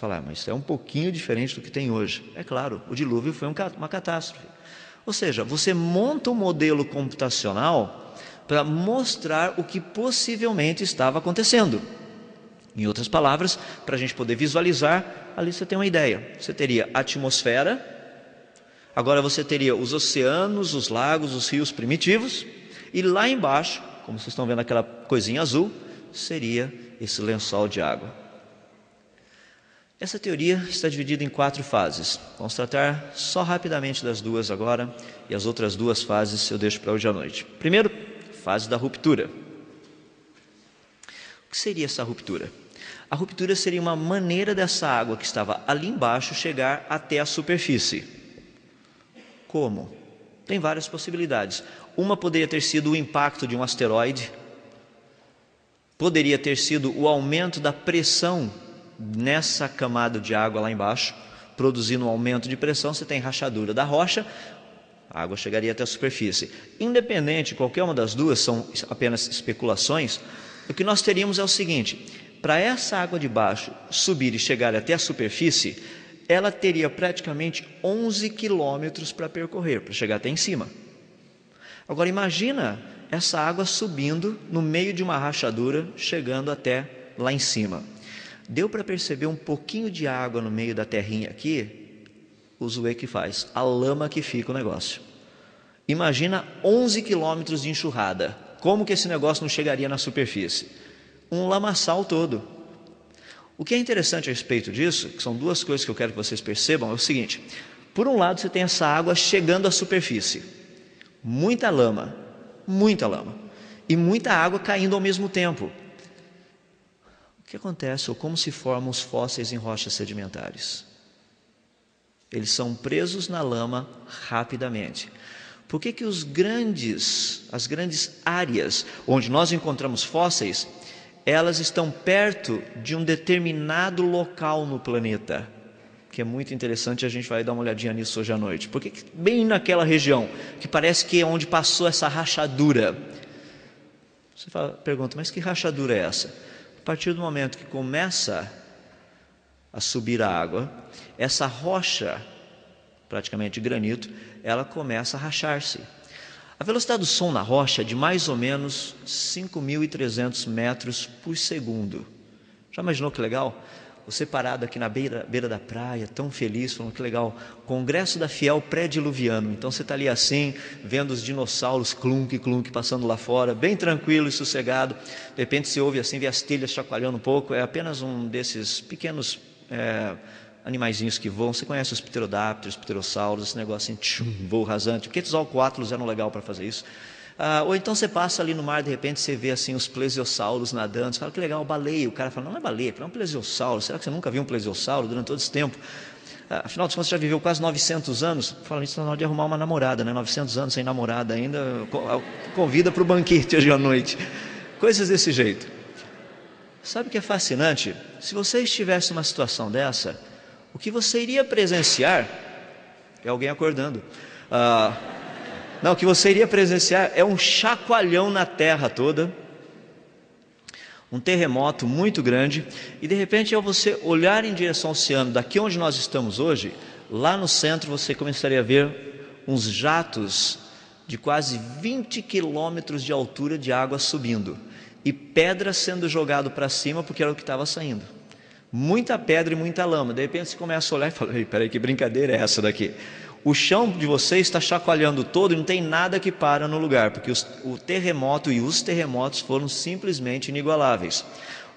Falar, mas isso é um pouquinho diferente do que tem hoje. É claro, o dilúvio foi uma catástrofe. Ou seja, você monta um modelo computacional para mostrar o que possivelmente estava acontecendo. Em outras palavras, para a gente poder visualizar, ali você tem uma ideia. Você teria a atmosfera, agora você teria os oceanos, os lagos, os rios primitivos, e lá embaixo, como vocês estão vendo aquela coisinha azul, seria esse lençol de água. Essa teoria está dividida em 4 fases. Vamos tratar só rapidamente das 2 agora, e as outras 2 fases eu deixo para hoje à noite. Primeiro, fase da ruptura. O que seria essa ruptura? A ruptura seria uma maneira dessa água que estava ali embaixo chegar até a superfície. Como? Tem várias possibilidades. Uma poderia ter sido o impacto de um asteroide, poderia ter sido o aumento da pressão nessa camada de água lá embaixo, produzindo um aumento de pressão. Você tem rachadura da rocha, a água chegaria até a superfície. Independente, qualquer uma das 2, são apenas especulações. O que nós teríamos é o seguinte: para essa água de baixo subir e chegar até a superfície, ela teria praticamente 11 quilômetros para percorrer, para chegar até em cima. Agora imagina essa água subindo no meio de uma rachadura, chegando até lá em cima. Deu para perceber um pouquinho de água no meio da terrinha aqui? O zoe que faz, a lama que fica o negócio. Imagina 11 quilômetros de enxurrada. Como que esse negócio não chegaria na superfície? Um lamaçal todo. O que é interessante a respeito disso, que são 2 coisas que eu quero que vocês percebam, é o seguinte: por um lado você tem essa água chegando à superfície, muita lama, e muita água caindo ao mesmo tempo. O que acontece, ou como se formam os fósseis em rochas sedimentares? Eles são presos na lama rapidamente. Por que as grandes áreas onde nós encontramos fósseis, elas estão perto de um determinado local no planeta? Que é muito interessante, a gente vai dar uma olhadinha nisso hoje à noite. Por que bem naquela região, que parece que é onde passou essa rachadura? Você pergunta, mas que rachadura é essa? A partir do momento que começa a subir a água, essa rocha, praticamente granito, ela começa a rachar-se. A velocidade do som na rocha é de mais ou menos 5.300 metros por segundo. Já imaginou que legal? Você parado aqui na beira da praia, tão feliz, falando que legal, Congresso da Fiel pré-diluviano. Então você está ali assim, vendo os dinossauros clunk, passando lá fora, bem tranquilo e sossegado. De repente você ouve assim, vê as telhas chacoalhando um pouco. É apenas um desses pequenos animaizinhos que voam. Você conhece os pterodápteros, pterossauros, esse negócio assim, voo rasante. Quetzalcoatlus eram legal para fazer isso. Ou então você passa ali no mar, de repente você vê assim os plesiosauros nadando, você fala que legal, baleia. O cara fala, não é baleia, é um plesiosauro. Será que você nunca viu um plesiosauro durante todo esse tempo? Afinal de contas, você já viveu quase 900 anos. Fala, isso está na hora de arrumar uma namorada, né? 900 anos sem namorada ainda, convida para o banquete hoje à noite. Coisas desse jeito. Sabe o que é fascinante? Se você estivesse numa situação dessa, o que você iria presenciar é alguém acordando. Não, o que você iria presenciar é um chacoalhão na terra toda, um terremoto muito grande, e de repente, ao você olhar em direção ao oceano, daqui onde nós estamos hoje, lá no centro você começaria a ver uns jatos de quase 20 quilômetros de altura de água subindo, e pedra sendo jogado para cima, porque era o que estava saindo. Muita pedra e muita lama. De repente você começa a olhar e fala, peraí, que brincadeira é essa daqui? O chão de vocês está chacoalhando todo e não tem nada que para no lugar, porque o terremoto e os terremotos foram simplesmente inigualáveis.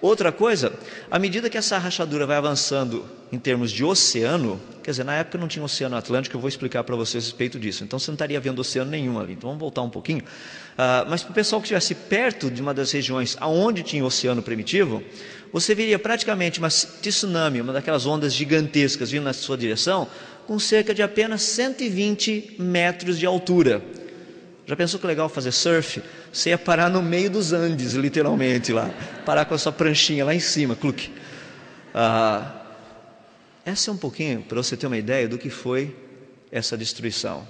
Outra coisa, à medida que essa rachadura vai avançando em termos de oceano, quer dizer, na época não tinha oceano Atlântico, eu vou explicar para vocês a respeito disso, então você não estaria vendo oceano nenhum ali, então vamos voltar um pouquinho. Mas para o pessoal que estivesse perto de uma das regiões onde tinha oceano primitivo, você veria praticamente uma tsunami, uma daquelas ondas gigantescas vindo na sua direção, com cerca de apenas 120 metros de altura. Já pensou que legal fazer surf? Você ia parar no meio dos Andes, literalmente lá, parar com a sua pranchinha lá em cima, cluque. Essa é um pouquinho, para você ter uma ideia do que foi essa destruição.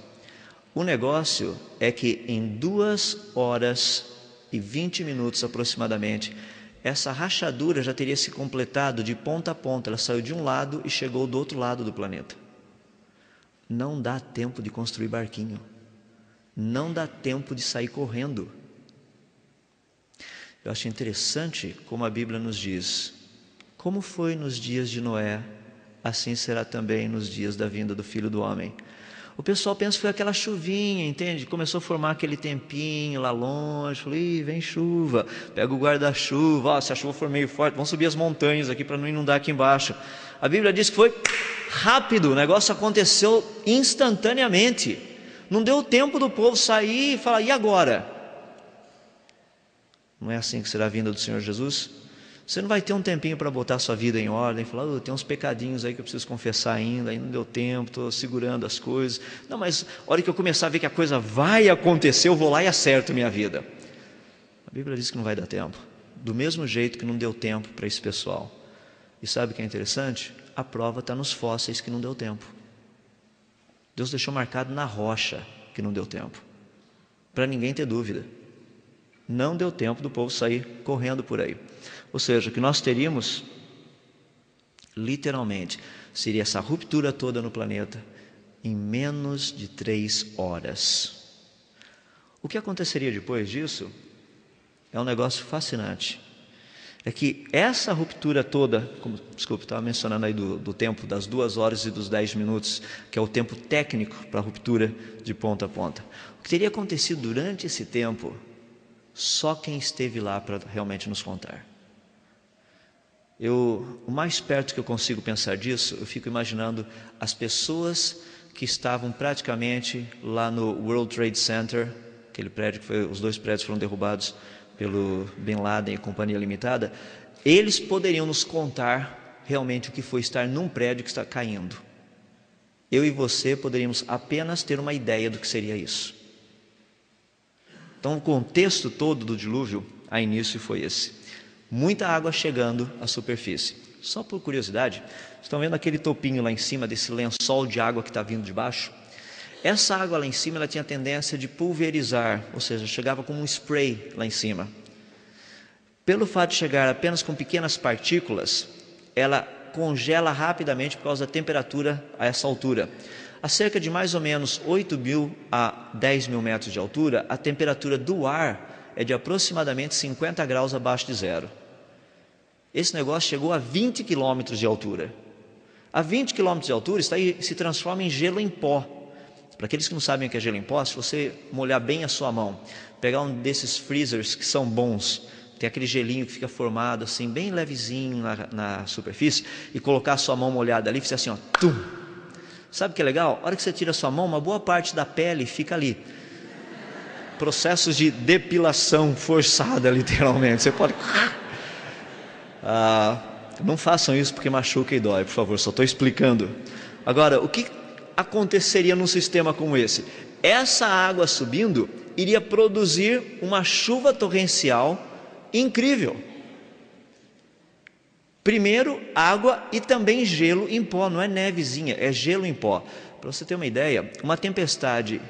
O negócio é que em 2 horas e 20 minutos aproximadamente, essa rachadura já teria se completado de ponta a ponta. Ela saiu de um lado e chegou do outro lado do planeta. Não dá tempo de construir barquinho. Não dá tempo de sair correndo. Eu acho interessante como a Bíblia nos diz: como foi nos dias de Noé, assim será também nos dias da vinda do Filho do Homem. O pessoal pensa que foi aquela chuvinha, entende? Começou a formar aquele tempinho lá longe. Falei, vem chuva, pega o guarda-chuva. Se a chuva for meio forte, vamos subir as montanhas aqui para não inundar aqui embaixo. A Bíblia diz que foi rápido, o negócio aconteceu instantaneamente. Não deu tempo do povo sair e falar, e agora? Não é assim que será a vinda do Senhor Jesus? Você não vai ter um tempinho para botar a sua vida em ordem, falar, tem uns pecadinhos aí que eu preciso confessar ainda não deu tempo, estou segurando as coisas. Não, mas a hora que eu começar a ver que a coisa vai acontecer, eu vou lá e acerto minha vida. A Bíblia diz que não vai dar tempo, do mesmo jeito que não deu tempo para esse pessoal. E sabe o que é interessante? A prova está nos fósseis que não deu tempo. Deus deixou marcado na rocha que não deu tempo, para ninguém ter dúvida. Não deu tempo do povo sair correndo por aí. Ou seja, o que nós teríamos, literalmente, seria essa ruptura toda no planeta em menos de 3 horas. O que aconteceria depois disso é um negócio fascinante. É que essa ruptura toda, desculpe, estava mencionando aí do tempo das 2 horas e dos 10 minutos, que é o tempo técnico para a ruptura de ponta a ponta. O que teria acontecido durante esse tempo, só quem esteve lá para realmente nos contar. O mais perto que eu consigo pensar disso, eu fico imaginando as pessoas que estavam praticamente lá no World Trade Center, aquele prédio que os 2 prédios foram derrubados pelo Bin Laden e Companhia Limitada. Eles poderiam nos contar realmente o que foi estar num prédio que está caindo. Eu e você poderíamos apenas ter uma ideia do que seria isso. Então o contexto todo do dilúvio, a início, foi esse. Muita água chegando à superfície. Só por curiosidade, estão vendo aquele topinho lá em cima desse lençol de água que está vindo de baixo? Essa água lá em cima, ela tinha tendência de pulverizar, ou seja, chegava como um spray lá em cima. Pelo fato de chegar apenas com pequenas partículas, ela congela rapidamente por causa da temperatura a essa altura. A cerca de mais ou menos 8.000 a 10.000 metros de altura, a temperatura do ar é de aproximadamente 50 graus abaixo de zero. Esse negócio chegou a 20 quilômetros de altura. A 20 quilômetros de altura, isso aí se transforma em gelo em pó. Para aqueles que não sabem o que é gelo em pó, se você molhar bem a sua mão, pegar um desses freezers que são bons, tem aquele gelinho que fica formado assim, bem levezinho na superfície, e colocar a sua mão molhada ali, fizer assim, ó, tum. Sabe o que é legal? A hora que você tira a sua mão, uma boa parte da pele fica ali. Processos de depilação forçada, literalmente. Você pode... não façam isso porque machuca e dói, por favor, só estou explicando. Agora, o que aconteceria num sistema como esse? Essa água subindo iria produzir uma chuva torrencial incrível. Primeiro água e também gelo em pó, não é nevezinha, é gelo em pó. Para você ter uma ideia, uma tempestade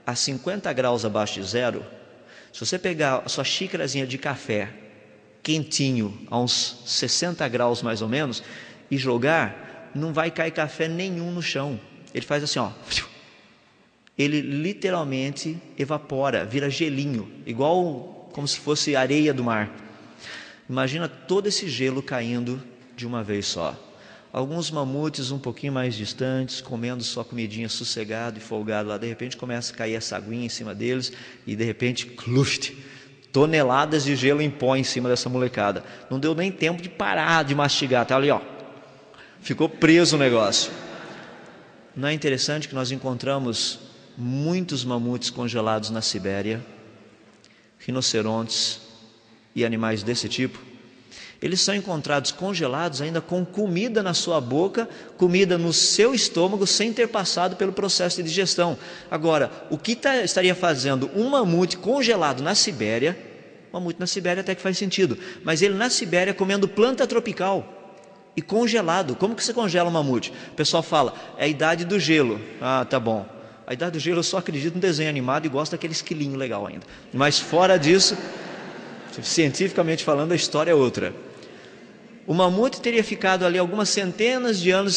a 50 graus abaixo de zero, se você pegar a sua xícarazinha de café quentinho, a uns 60 graus mais ou menos, e jogar, não vai cair café nenhum no chão. Ele faz assim, ó, ele literalmente evapora, vira gelinho, igual como se fosse areia do mar. Imagina todo esse gelo caindo de uma vez só. Alguns mamutes um pouquinho mais distantes, comendo sua comidinha sossegado e folgado lá, de repente começa a cair essa aguinha em cima deles e de repente, cluft, toneladas de gelo em pó em cima dessa molecada. Não deu nem tempo de parar de mastigar, tá ali, ó. Ficou preso o negócio. Não é interessante que nós encontramos muitos mamutes congelados na Sibéria, rinocerontes e animais desse tipo? Eles são encontrados congelados ainda com comida na sua boca, comida no seu estômago, sem ter passado pelo processo de digestão. Agora, o que estaria fazendo um mamute congelado na Sibéria? Mamute na Sibéria até que faz sentido, mas ele na Sibéria comendo planta tropical e congelado. Como que você congela um mamute? O pessoal fala, é a idade do gelo. Ah, tá bom. A idade do gelo eu só acredito no desenho animado e gosto daquele esquilinho legal ainda. Mas fora disso, Cientificamente falando, a história é outra. O mamute teria ficado ali algumas centenas de anos